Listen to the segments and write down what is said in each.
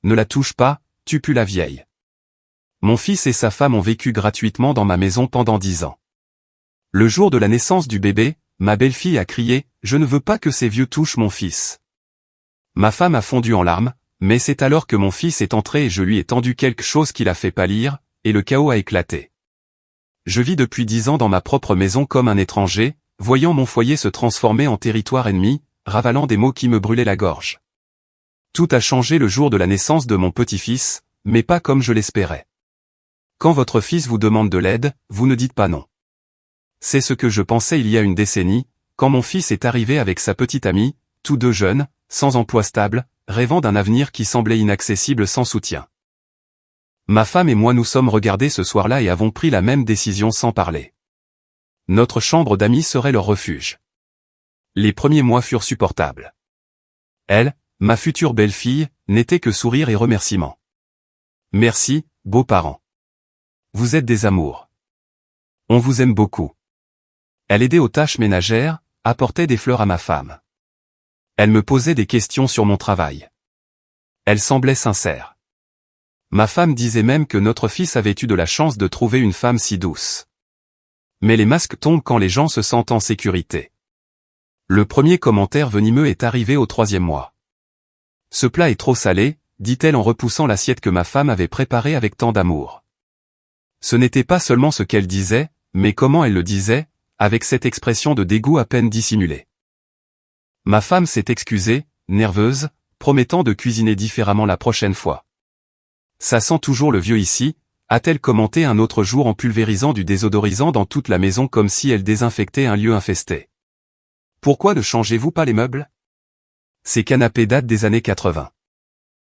ne la touche pas, tu pues la vieille. Mon fils et sa femme ont vécu gratuitement dans ma maison pendant 10 ans. Le jour de la naissance du bébé, ma belle-fille a crié « Je ne veux pas que ces vieux touchent mon fils ». Ma femme a fondu en larmes, mais c'est alors que mon fils est entré et je lui ai tendu quelque chose qui l'a fait pâlir, et le chaos a éclaté. Je vis depuis 10 ans dans ma propre maison comme un étranger, voyant mon foyer se transformer en territoire ennemi, ravalant des mots qui me brûlaient la gorge. Tout a changé le jour de la naissance de mon petit-fils, mais pas comme je l'espérais. Quand votre fils vous demande de l'aide, vous ne dites pas non. C'est ce que je pensais il y a une décennie, quand mon fils est arrivé avec sa petite amie, tous deux jeunes, sans emploi stable, rêvant d'un avenir qui semblait inaccessible sans soutien. Ma femme et moi nous sommes regardés ce soir-là et avons pris la même décision sans parler. Notre chambre d'amis serait leur refuge. Les premiers mois furent supportables. Elle, ma future belle-fille, n'était que sourire et remerciements. Merci, beaux-parents. Vous êtes des amours. On vous aime beaucoup. Elle aidait aux tâches ménagères, apportait des fleurs à ma femme. Elle me posait des questions sur mon travail. Elle semblait sincère. Ma femme disait même que notre fils avait eu de la chance de trouver une femme si douce. Mais les masques tombent quand les gens se sentent en sécurité. Le premier commentaire venimeux est arrivé au 3e mois. Ce plat est trop salé, dit-elle en repoussant l'assiette que ma femme avait préparée avec tant d'amour. Ce n'était pas seulement ce qu'elle disait, mais comment elle le disait, avec cette expression de dégoût à peine dissimulée. Ma femme s'est excusée, nerveuse, promettant de cuisiner différemment la prochaine fois. Ça sent toujours le vieux ici, a-t-elle commenté un autre jour en pulvérisant du désodorisant dans toute la maison comme si elle désinfectait un lieu infesté. Pourquoi ne changez-vous pas les meubles? Ces canapés datent des années 80.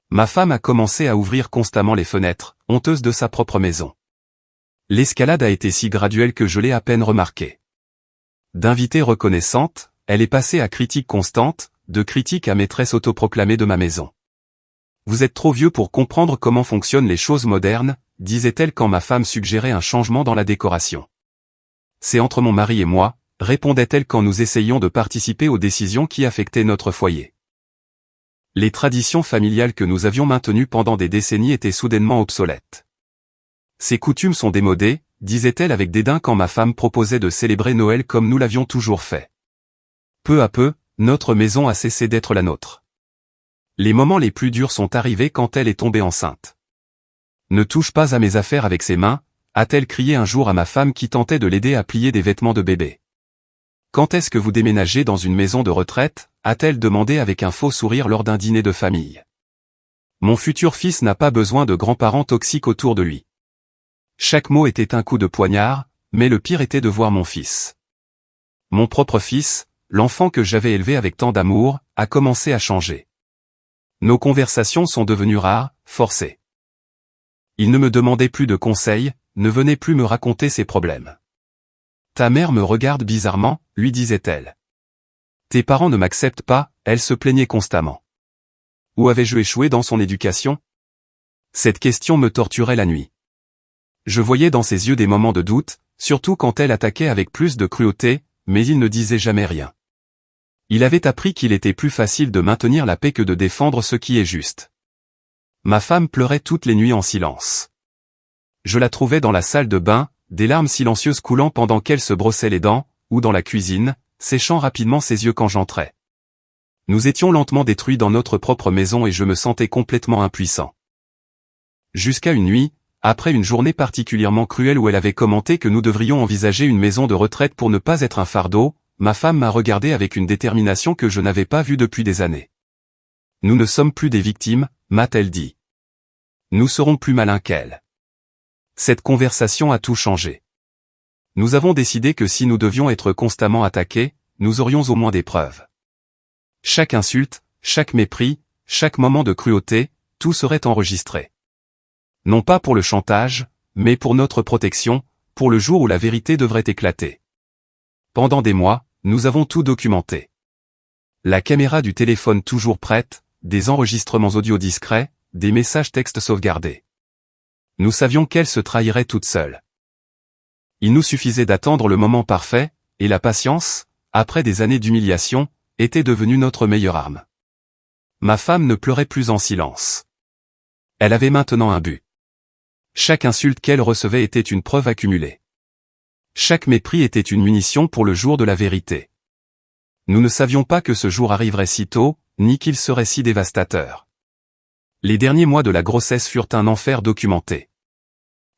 Ma femme a commencé à ouvrir constamment les fenêtres, honteuse de sa propre maison. L'escalade a été si graduelle que je l'ai à peine remarquée. D'invitée reconnaissante, elle est passée à critique constante, de critique à maîtresse autoproclamée de ma maison. Vous êtes trop vieux pour comprendre comment fonctionnent les choses modernes, disait-elle quand ma femme suggérait un changement dans la décoration. C'est entre mon mari et moi, répondait-elle quand nous essayions de participer aux décisions qui affectaient notre foyer. Les traditions familiales que nous avions maintenues pendant des décennies étaient soudainement obsolètes. Ces coutumes sont démodées, disait-elle avec dédain quand ma femme proposait de célébrer Noël comme nous l'avions toujours fait. Peu à peu, notre maison a cessé d'être la nôtre. Les moments les plus durs sont arrivés quand elle est tombée enceinte. Ne touche pas à mes affaires avec ses mains, a-t-elle crié un jour à ma femme qui tentait de l'aider à plier des vêtements de bébé. Quand est-ce que vous déménagez dans une maison de retraite, a-t-elle demandé avec un faux sourire lors d'un dîner de famille. Mon futur fils n'a pas besoin de grands-parents toxiques autour de lui. Chaque mot était un coup de poignard, mais le pire était de voir mon fils. Mon propre fils, l'enfant que j'avais élevé avec tant d'amour, a commencé à changer. Nos conversations sont devenues rares, forcées. Il ne me demandait plus de conseils, ne venait plus me raconter ses problèmes. Ta mère me regarde bizarrement, lui disait-elle. Tes parents ne m'acceptent pas, elle se plaignait constamment. Où avais-je échoué dans son éducation? Cette question me torturait la nuit. Je voyais dans ses yeux des moments de doute, surtout quand elle attaquait avec plus de cruauté, mais il ne disait jamais rien. Il avait appris qu'il était plus facile de maintenir la paix que de défendre ce qui est juste. Ma femme pleurait toutes les nuits en silence. Je la trouvais dans la salle de bain, des larmes silencieuses coulant pendant qu'elle se brossait les dents, ou dans la cuisine, séchant rapidement ses yeux quand j'entrais. Nous étions lentement détruits dans notre propre maison et je me sentais complètement impuissant. Jusqu'à une nuit, après une journée particulièrement cruelle où elle avait commenté que nous devrions envisager une maison de retraite pour ne pas être un fardeau, ma femme m'a regardé avec une détermination que je n'avais pas vue depuis des années. Nous ne sommes plus des victimes, m'a-t-elle dit. Nous serons plus malins qu'elle. Cette conversation a tout changé. Nous avons décidé que si nous devions être constamment attaqués, nous aurions au moins des preuves. Chaque insulte, chaque mépris, chaque moment de cruauté, tout serait enregistré. Non pas pour le chantage, mais pour notre protection, pour le jour où la vérité devrait éclater. Pendant des mois, nous avons tout documenté. La caméra du téléphone toujours prête, des enregistrements audio discrets, des messages textes sauvegardés. Nous savions qu'elle se trahirait toute seule. Il nous suffisait d'attendre le moment parfait, et la patience, après des années d'humiliation, était devenue notre meilleure arme. Ma femme ne pleurait plus en silence. Elle avait maintenant un but. Chaque insulte qu'elle recevait était une preuve accumulée. Chaque mépris était une munition pour le jour de la vérité. Nous ne savions pas que ce jour arriverait si tôt, ni qu'il serait si dévastateur. Les derniers mois de la grossesse furent un enfer documenté.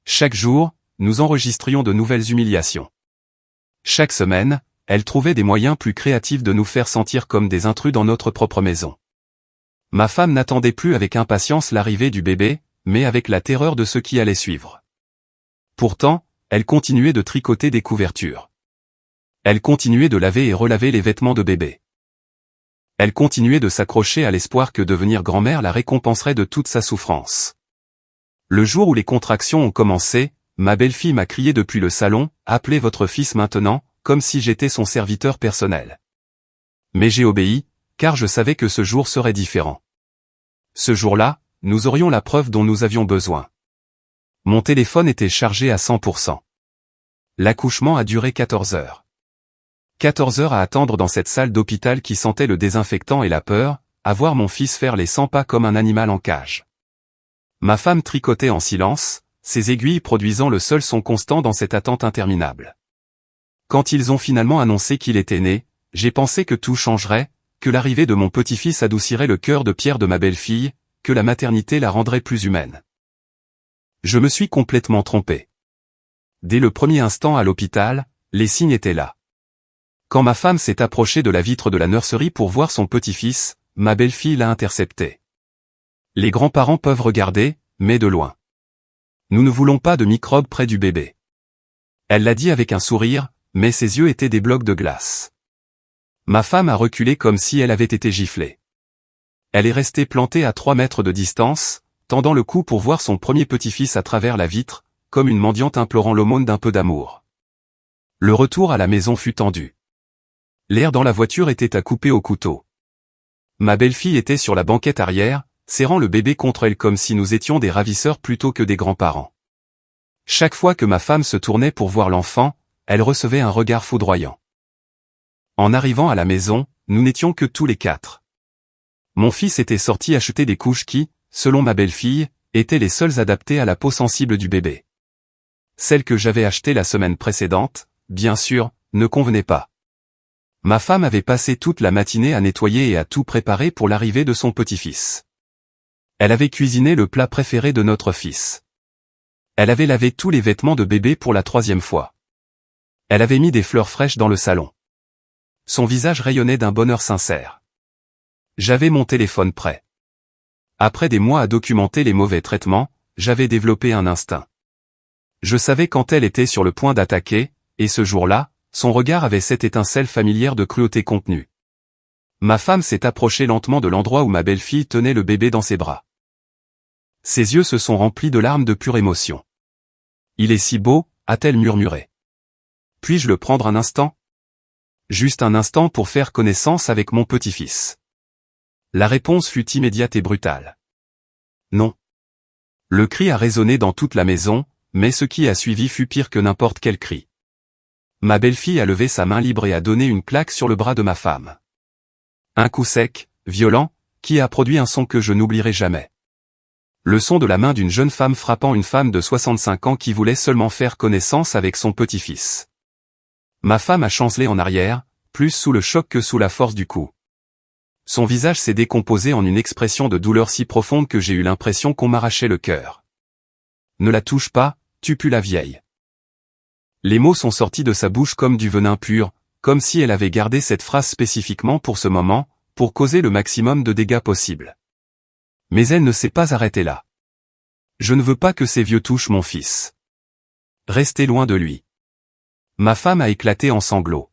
Chaque jour, nous enregistrions de nouvelles humiliations. Chaque semaine, elle trouvait des moyens plus créatifs de nous faire sentir comme des intrus dans notre propre maison. Ma femme n'attendait plus avec impatience l'arrivée du bébé, mais avec la terreur de ce qui allait suivre. Pourtant, elle continuait de tricoter des couvertures. Elle continuait de laver et relaver les vêtements de bébé. Elle continuait de s'accrocher à l'espoir que devenir grand-mère la récompenserait de toute sa souffrance. Le jour où les contractions ont commencé, ma belle-fille m'a crié depuis le salon, « Appelez votre fils maintenant », comme si j'étais son serviteur personnel. Mais j'ai obéi, car je savais que ce jour serait différent. Ce jour-là, nous aurions la preuve dont nous avions besoin. Mon téléphone était chargé à 100%. L'accouchement a duré 14 heures. 14 heures à attendre dans cette salle d'hôpital qui sentait le désinfectant et la peur, à voir mon fils faire les 100 pas comme un animal en cage. Ma femme tricotait en silence, ses aiguilles produisant le seul son constant dans cette attente interminable. Quand ils ont finalement annoncé qu'il était né, j'ai pensé que tout changerait, que l'arrivée de mon petit-fils adoucirait le cœur de pierre de ma belle-fille, que la maternité la rendrait plus humaine. Je me suis complètement trompé. Dès le premier instant à l'hôpital, les signes étaient là. Quand ma femme s'est approchée de la vitre de la nurserie pour voir son petit-fils, ma belle-fille l'a intercepté. Les grands-parents peuvent regarder, mais de loin. Nous ne voulons pas de microbes près du bébé. Elle l'a dit avec un sourire, mais ses yeux étaient des blocs de glace. Ma femme a reculé comme si elle avait été giflée. Elle est restée plantée à 3 mètres de distance, tendant le cou pour voir son premier petit-fils à travers la vitre, comme une mendiante implorant l'aumône d'un peu d'amour. Le retour à la maison fut tendu. L'air dans la voiture était à couper au couteau. Ma belle-fille était sur la banquette arrière, serrant le bébé contre elle comme si nous étions des ravisseurs plutôt que des grands-parents. Chaque fois que ma femme se tournait pour voir l'enfant, elle recevait un regard foudroyant. En arrivant à la maison, nous n'étions que tous les 4. Mon fils était sorti acheter des couches qui, selon ma belle-fille, étaient les seules adaptées à la peau sensible du bébé. Celles que j'avais achetées la semaine précédente, bien sûr, ne convenaient pas. Ma femme avait passé toute la matinée à nettoyer et à tout préparer pour l'arrivée de son petit-fils. Elle avait cuisiné le plat préféré de notre fils. Elle avait lavé tous les vêtements de bébé pour la 3e fois. Elle avait mis des fleurs fraîches dans le salon. Son visage rayonnait d'un bonheur sincère. J'avais mon téléphone prêt. Après des mois à documenter les mauvais traitements, j'avais développé un instinct. Je savais quand elle était sur le point d'attaquer, et ce jour-là, son regard avait cette étincelle familière de cruauté contenue. Ma femme s'est approchée lentement de l'endroit où ma belle-fille tenait le bébé dans ses bras. Ses yeux se sont remplis de larmes de pure émotion. « Il est si beau », a-t-elle murmuré. « Puis-je le prendre un instant ? Juste un instant pour faire connaissance avec mon petit-fils. » La réponse fut immédiate et brutale. Non. Le cri a résonné dans toute la maison, mais ce qui a suivi fut pire que n'importe quel cri. Ma belle-fille a levé sa main libre et a donné une claque sur le bras de ma femme. Un coup sec, violent, qui a produit un son que je n'oublierai jamais. Le son de la main d'une jeune femme frappant une femme de 65 ans qui voulait seulement faire connaissance avec son petit-fils. Ma femme a chancelé en arrière, plus sous le choc que sous la force du coup. Son visage s'est décomposé en une expression de douleur si profonde que j'ai eu l'impression qu'on m'arrachait le cœur. « Ne la touche pas, tu pues la vieille. » Les mots sont sortis de sa bouche comme du venin pur, comme si elle avait gardé cette phrase spécifiquement pour ce moment, pour causer le maximum de dégâts possible. Mais elle ne s'est pas arrêtée là. Je ne veux pas que ces vieux touchent mon fils. Restez loin de lui. Ma femme a éclaté en sanglots.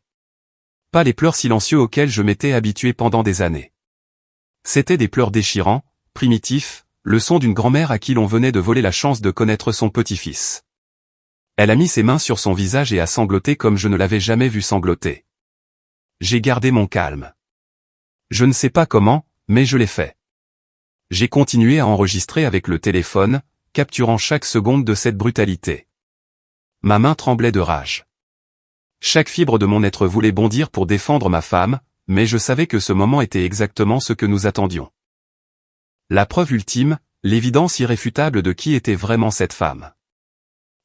Pas les pleurs silencieux auxquels je m'étais habitué pendant des années. C'étaient des pleurs déchirants, primitifs, le son d'une grand-mère à qui l'on venait de voler la chance de connaître son petit-fils. Elle a mis ses mains sur son visage et a sangloté comme je ne l'avais jamais vu sangloter. J'ai gardé mon calme. Je ne sais pas comment, mais je l'ai fait. J'ai continué à enregistrer avec le téléphone, capturant chaque seconde de cette brutalité. Ma main tremblait de rage. Chaque fibre de mon être voulait bondir pour défendre ma femme, mais je savais que ce moment était exactement ce que nous attendions. La preuve ultime, l'évidence irréfutable de qui était vraiment cette femme.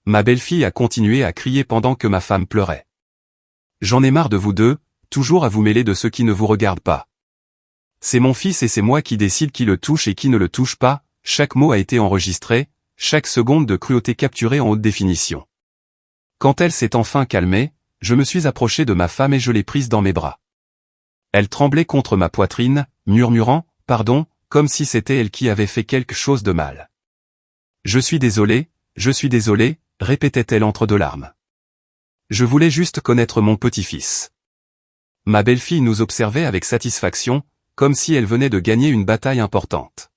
Ma belle-fille a continué à crier pendant que ma femme pleurait. J'en ai marre de vous deux, toujours à vous mêler de ceux qui ne vous regardent pas. C'est mon fils et c'est moi qui décide qui le touche et qui ne le touche pas, chaque mot a été enregistré, chaque seconde de cruauté capturée en haute définition. Quand elle s'est enfin calmée, je me suis approché de ma femme et je l'ai prise dans mes bras. Elle tremblait contre ma poitrine, murmurant « Pardon », comme si c'était elle qui avait fait quelque chose de mal. « je suis désolée, répétait-elle entre deux larmes. Je voulais juste connaître mon petit-fils. Ma belle-fille nous observait avec satisfaction, comme si elle venait de gagner une bataille importante.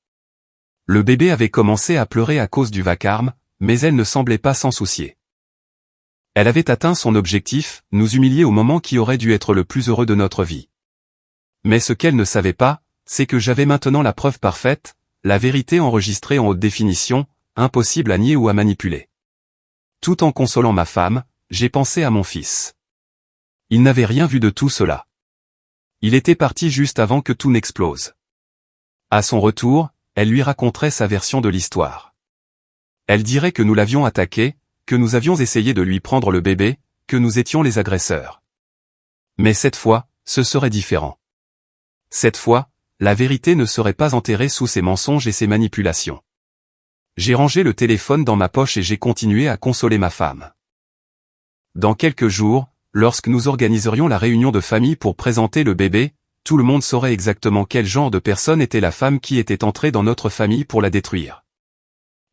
Le bébé avait commencé à pleurer à cause du vacarme, mais elle ne semblait pas s'en soucier. Elle avait atteint son objectif, nous humilier au moment qui aurait dû être le plus heureux de notre vie. Mais ce qu'elle ne savait pas, c'est que j'avais maintenant la preuve parfaite, la vérité enregistrée en haute définition, impossible à nier ou à manipuler. Tout en consolant ma femme, j'ai pensé à mon fils. Il n'avait rien vu de tout cela. Il était parti juste avant que tout n'explose. À son retour, elle lui raconterait sa version de l'histoire. Elle dirait que nous l'avions attaqué, que nous avions essayé de lui prendre le bébé, que nous étions les agresseurs. Mais cette fois, ce serait différent. Cette fois, la vérité ne serait pas enterrée sous ses mensonges et ses manipulations. J'ai rangé le téléphone dans ma poche et j'ai continué à consoler ma femme. Dans quelques jours, lorsque nous organiserions la réunion de famille pour présenter le bébé, tout le monde saurait exactement quel genre de personne était la femme qui était entrée dans notre famille pour la détruire.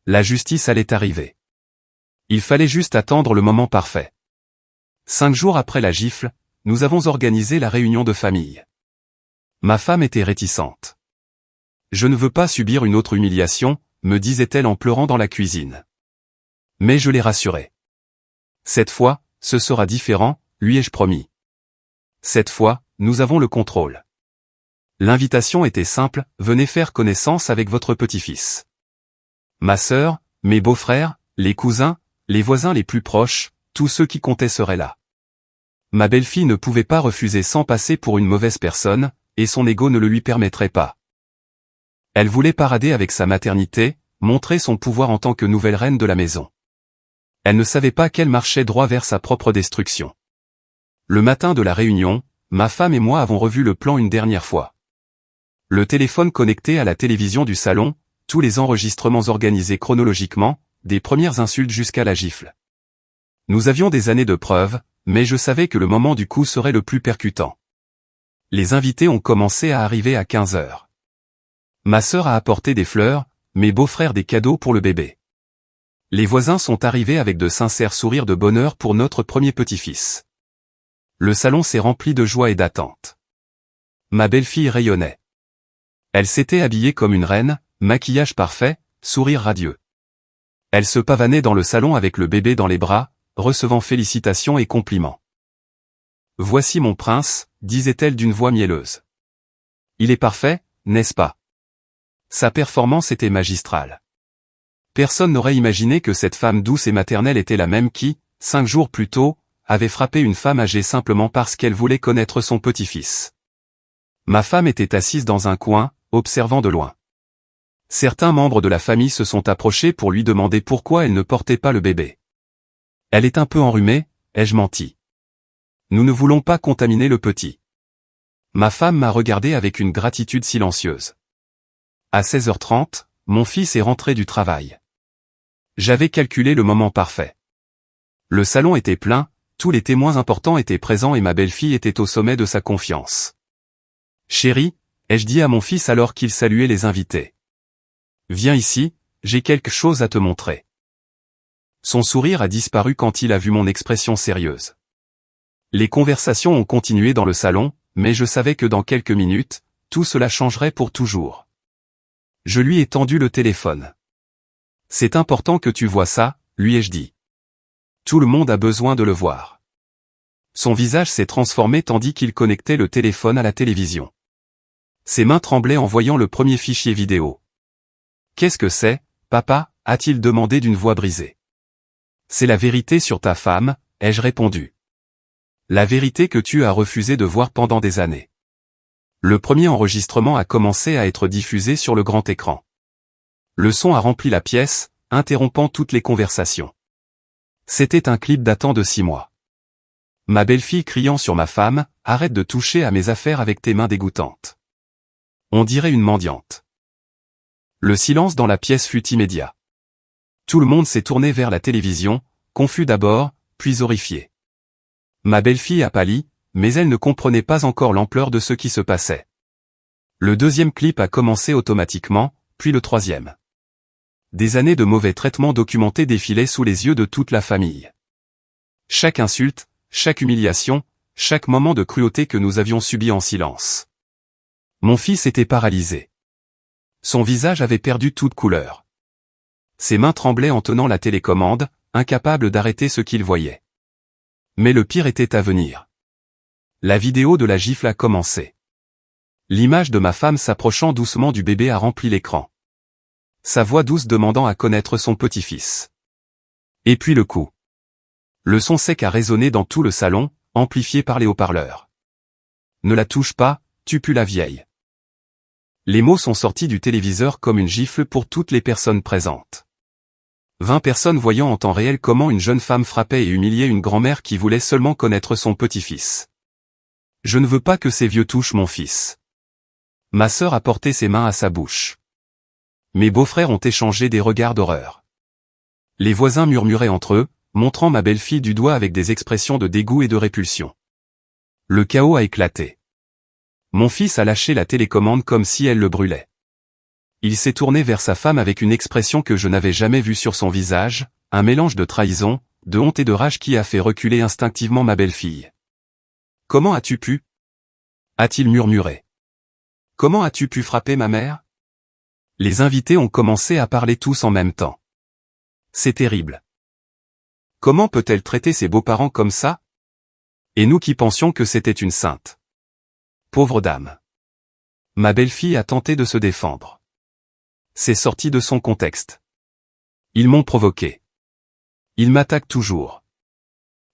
La justice allait arriver. Il fallait juste attendre le moment parfait. 5 jours après la gifle, nous avons organisé la réunion de famille. Ma femme était réticente. « Je ne veux pas subir une autre humiliation », me disait-elle en pleurant dans la cuisine. Mais je l'ai rassurée. « Cette fois, ce sera différent », lui ai-je promis. Cette fois, nous avons le contrôle. L'invitation était simple, venez faire connaissance avec votre petit-fils. Ma sœur, mes beaux-frères, les cousins, les voisins les plus proches, tous ceux qui comptaient seraient là. Ma belle-fille ne pouvait pas refuser sans passer pour une mauvaise personne, et son ego ne le lui permettrait pas. Elle voulait parader avec sa maternité, montrer son pouvoir en tant que nouvelle reine de la maison. Elle ne savait pas qu'elle marchait droit vers sa propre destruction. Le matin de la réunion, ma femme et moi avons revu le plan une dernière fois. Le téléphone connecté à la télévision du salon, tous les enregistrements organisés chronologiquement, des premières insultes jusqu'à la gifle. Nous avions des années de preuves, mais je savais que le moment du coup serait le plus percutant. Les invités ont commencé à arriver à 15 heures. Ma sœur a apporté des fleurs, mes beaux-frères des cadeaux pour le bébé. Les voisins sont arrivés avec de sincères sourires de bonheur pour notre premier petit-fils. Le salon s'est rempli de joie et d'attente. Ma belle-fille rayonnait. Elle s'était habillée comme une reine, maquillage parfait, sourire radieux. Elle se pavanait dans le salon avec le bébé dans les bras, recevant félicitations et compliments. « Voici mon prince », disait-elle d'une voix mielleuse. « Il est parfait, n'est-ce pas ?» Sa performance était magistrale. Personne n'aurait imaginé que cette femme douce et maternelle était la même qui, 5 jours plus tôt, avait frappé une femme âgée simplement parce qu'elle voulait connaître son petit-fils. Ma femme était assise dans un coin, observant de loin. Certains membres de la famille se sont approchés pour lui demander pourquoi elle ne portait pas le bébé. « Elle est un peu enrhumée », ai-je menti. « Nous ne voulons pas contaminer le petit. » Ma femme m'a regardé avec une gratitude silencieuse. À 16h30, mon fils est rentré du travail. J'avais calculé le moment parfait. Le salon était plein, tous les témoins importants étaient présents et ma belle-fille était au sommet de sa confiance. « Chérie », ai-je dit à mon fils alors qu'il saluait les invités. « Viens ici, j'ai quelque chose à te montrer. » Son sourire a disparu quand il a vu mon expression sérieuse. Les conversations ont continué dans le salon, mais je savais que dans quelques minutes, tout cela changerait pour toujours. Je lui ai tendu le téléphone. « C'est important que tu vois ça », lui ai-je dit. Tout le monde a besoin de le voir. Son visage s'est transformé tandis qu'il connectait le téléphone à la télévision. Ses mains tremblaient en voyant le premier fichier vidéo. « Qu'est-ce que c'est, papa ?» a-t-il demandé d'une voix brisée. « C'est la vérité sur ta femme », ai-je répondu. « La vérité que tu as refusé de voir pendant des années. » Le premier enregistrement a commencé à être diffusé sur le grand écran. Le son a rempli la pièce, interrompant toutes les conversations. C'était un clip datant de 6 mois. Ma belle-fille criant sur ma femme, « Arrête de toucher à mes affaires avec tes mains dégoûtantes. » On dirait une mendiante. Le silence dans la pièce fut immédiat. Tout le monde s'est tourné vers la télévision, confus d'abord, puis horrifié. Ma belle-fille a pâli, mais elle ne comprenait pas encore l'ampleur de ce qui se passait. Le deuxième clip a commencé automatiquement, puis le troisième. Des années de mauvais traitements documentés défilaient sous les yeux de toute la famille. Chaque insulte, chaque humiliation, chaque moment de cruauté que nous avions subi en silence. Mon fils était paralysé. Son visage avait perdu toute couleur. Ses mains tremblaient en tenant la télécommande, incapable d'arrêter ce qu'il voyait. Mais le pire était à venir. La vidéo de la gifle a commencé. L'image de ma femme s'approchant doucement du bébé a rempli l'écran. Sa voix douce demandant à connaître son petit-fils. Et puis le coup. Le son sec a résonné dans tout le salon, amplifié par les haut-parleurs. Ne la touche pas, tu pues la vieille. Les mots sont sortis du téléviseur comme une gifle pour toutes les personnes présentes. 20 personnes voyant en temps réel comment une jeune femme frappait et humiliait une grand-mère qui voulait seulement connaître son petit-fils. Je ne veux pas que ces vieux touchent mon fils. Ma sœur a porté ses mains à sa bouche. Mes beaux-frères ont échangé des regards d'horreur. Les voisins murmuraient entre eux, montrant ma belle-fille du doigt avec des expressions de dégoût et de répulsion. Le chaos a éclaté. Mon fils a lâché la télécommande comme si elle le brûlait. Il s'est tourné vers sa femme avec une expression que je n'avais jamais vue sur son visage, un mélange de trahison, de honte et de rage qui a fait reculer instinctivement ma belle-fille. « Comment as-tu pu » a-t-il murmuré. « Comment as-tu pu frapper ma mère » Les invités ont commencé à parler tous en même temps. C'est terrible. Comment peut-elle traiter ses beaux-parents comme ça? Et nous qui pensions que c'était une sainte. Pauvre dame. Ma belle-fille a tenté de se défendre. C'est sorti de son contexte. Ils m'ont provoqué. Ils m'attaquent toujours.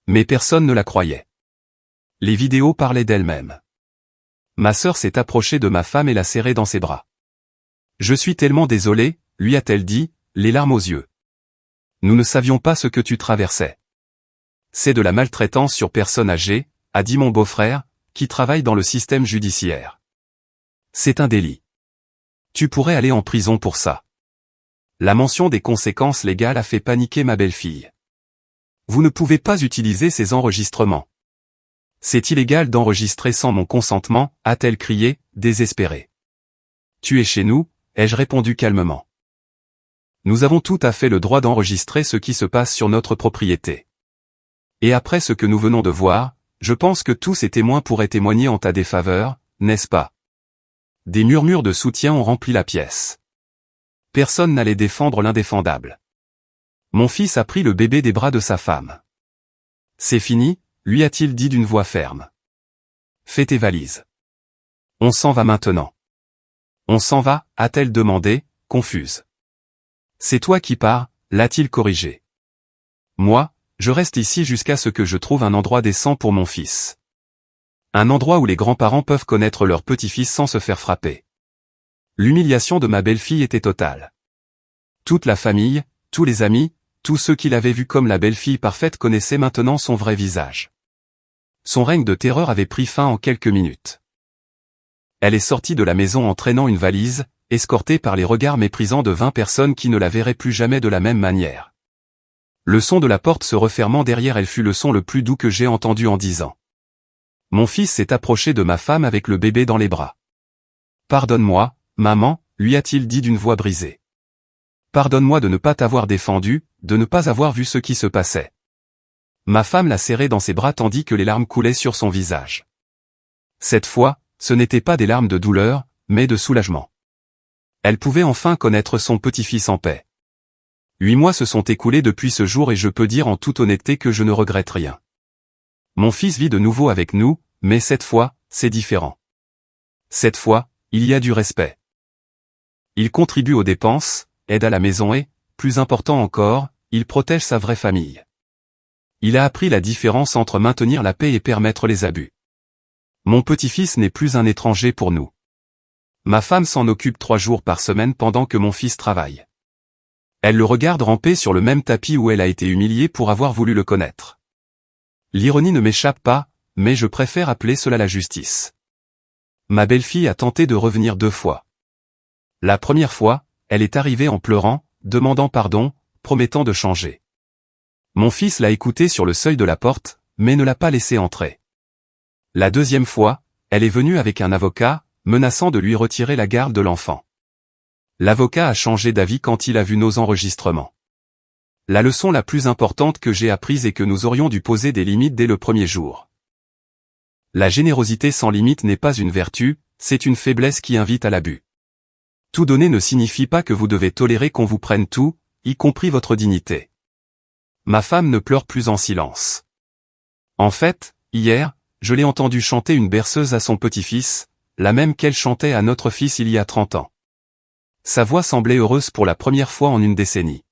Mais personne ne la croyait. Les vidéos parlaient d'elles-mêmes. Ma sœur s'est approchée de ma femme et l'a serrée dans ses bras. Je suis tellement désolée, lui a-t-elle dit, les larmes aux yeux. Nous ne savions pas ce que tu traversais. C'est de la maltraitance sur personne âgée, a dit mon beau-frère, qui travaille dans le système judiciaire. C'est un délit. Tu pourrais aller en prison pour ça. La mention des conséquences légales a fait paniquer ma belle-fille. Vous ne pouvez pas utiliser ces enregistrements. C'est illégal d'enregistrer sans mon consentement, a-t-elle crié, désespérée. Tu es chez nous, ai-je répondu calmement. Nous avons tout à fait le droit d'enregistrer ce qui se passe sur notre propriété. Et après ce que nous venons de voir, je pense que tous ces témoins pourraient témoigner en ta défaveur, n'est-ce pas? Des murmures de soutien ont rempli la pièce. Personne n'allait défendre l'indéfendable. Mon fils a pris le bébé des bras de sa femme. C'est fini, lui a-t-il dit d'une voix ferme. Fais tes valises. On s'en va maintenant. On s'en va, a-t-elle demandé, confuse. C'est toi qui pars, l'a-t-il corrigé. Moi, je reste ici jusqu'à ce que je trouve un endroit décent pour mon fils. Un endroit où les grands-parents peuvent connaître leur petit-fils sans se faire frapper. L'humiliation de ma belle-fille était totale. Toute la famille, tous les amis, tous ceux qui l'avaient vue comme la belle-fille parfaite connaissaient maintenant son vrai visage. Son règne de terreur avait pris fin en quelques minutes. Elle est sortie de la maison en traînant une valise, escortée par les regards méprisants de 20 personnes qui ne la verraient plus jamais de la même manière. Le son de la porte se refermant derrière elle fut le son le plus doux que j'ai entendu en 10 ans. Mon fils s'est approché de ma femme avec le bébé dans les bras. « Pardonne-moi, maman, lui a-t-il dit d'une voix brisée. Pardonne-moi de ne pas t'avoir défendu, de ne pas avoir vu ce qui se passait. » Ma femme l'a serré dans ses bras tandis que les larmes coulaient sur son visage. Cette fois, ce n'étaient pas des larmes de douleur, mais de soulagement. Elle pouvait enfin connaître son petit-fils en paix. 8 mois se sont écoulés depuis ce jour et je peux dire en toute honnêteté que je ne regrette rien. Mon fils vit de nouveau avec nous, mais cette fois, c'est différent. Cette fois, il y a du respect. Il contribue aux dépenses, aide à la maison et, plus important encore, il protège sa vraie famille. Il a appris la différence entre maintenir la paix et permettre les abus. Mon petit-fils n'est plus un étranger pour nous. Ma femme s'en occupe 3 jours par semaine pendant que mon fils travaille. Elle le regarde ramper sur le même tapis où elle a été humiliée pour avoir voulu le connaître. L'ironie ne m'échappe pas, mais je préfère appeler cela la justice. Ma belle-fille a tenté de revenir 2 fois. La première fois, elle est arrivée en pleurant, demandant pardon, promettant de changer. Mon fils l'a écoutée sur le seuil de la porte, mais ne l'a pas laissée entrer. La deuxième fois, elle est venue avec un avocat, menaçant de lui retirer la garde de l'enfant. L'avocat a changé d'avis quand il a vu nos enregistrements. La leçon la plus importante que j'ai apprise est que nous aurions dû poser des limites dès le premier jour. La générosité sans limite n'est pas une vertu, c'est une faiblesse qui invite à l'abus. Tout donner ne signifie pas que vous devez tolérer qu'on vous prenne tout, y compris votre dignité. Ma femme ne pleure plus en silence. En fait, hier, je l'ai entendue chanter une berceuse à son petit-fils, la même qu'elle chantait à notre fils il y a 30 ans. Sa voix semblait heureuse pour la première fois en une décennie.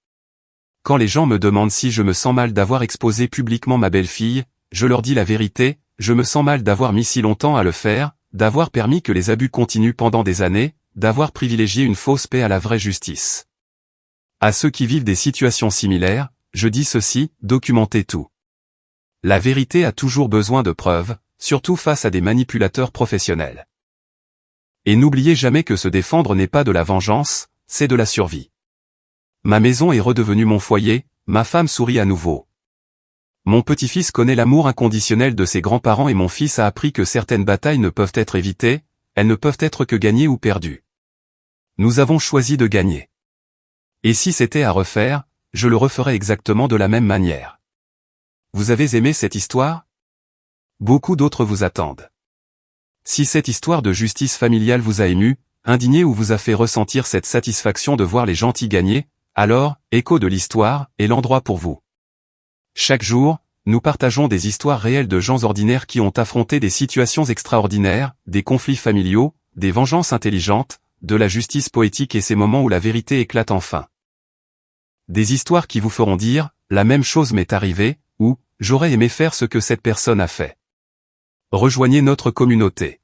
Quand les gens me demandent si je me sens mal d'avoir exposé publiquement ma belle-fille, je leur dis la vérité, je me sens mal d'avoir mis si longtemps à le faire, d'avoir permis que les abus continuent pendant des années, d'avoir privilégié une fausse paix à la vraie justice. À ceux qui vivent des situations similaires, je dis ceci, documentez tout. La vérité a toujours besoin de preuves, surtout face à des manipulateurs professionnels. Et n'oubliez jamais que se défendre n'est pas de la vengeance, c'est de la survie. Ma maison est redevenue mon foyer, ma femme sourit à nouveau. Mon petit-fils connaît l'amour inconditionnel de ses grands-parents et mon fils a appris que certaines batailles ne peuvent être évitées, elles ne peuvent être que gagnées ou perdues. Nous avons choisi de gagner. Et si c'était à refaire, je le referais exactement de la même manière. Vous avez aimé cette histoire? Beaucoup d'autres vous attendent. Si cette histoire de justice familiale vous a ému, indigné ou vous a fait ressentir cette satisfaction de voir les gentils gagner, alors, Écho de l'histoire est l'endroit pour vous. Chaque jour, nous partageons des histoires réelles de gens ordinaires qui ont affronté des situations extraordinaires, des conflits familiaux, des vengeances intelligentes, de la justice poétique et ces moments où la vérité éclate enfin. Des histoires qui vous feront dire, la même chose m'est arrivée, ou, j'aurais aimé faire ce que cette personne a fait. Rejoignez notre communauté.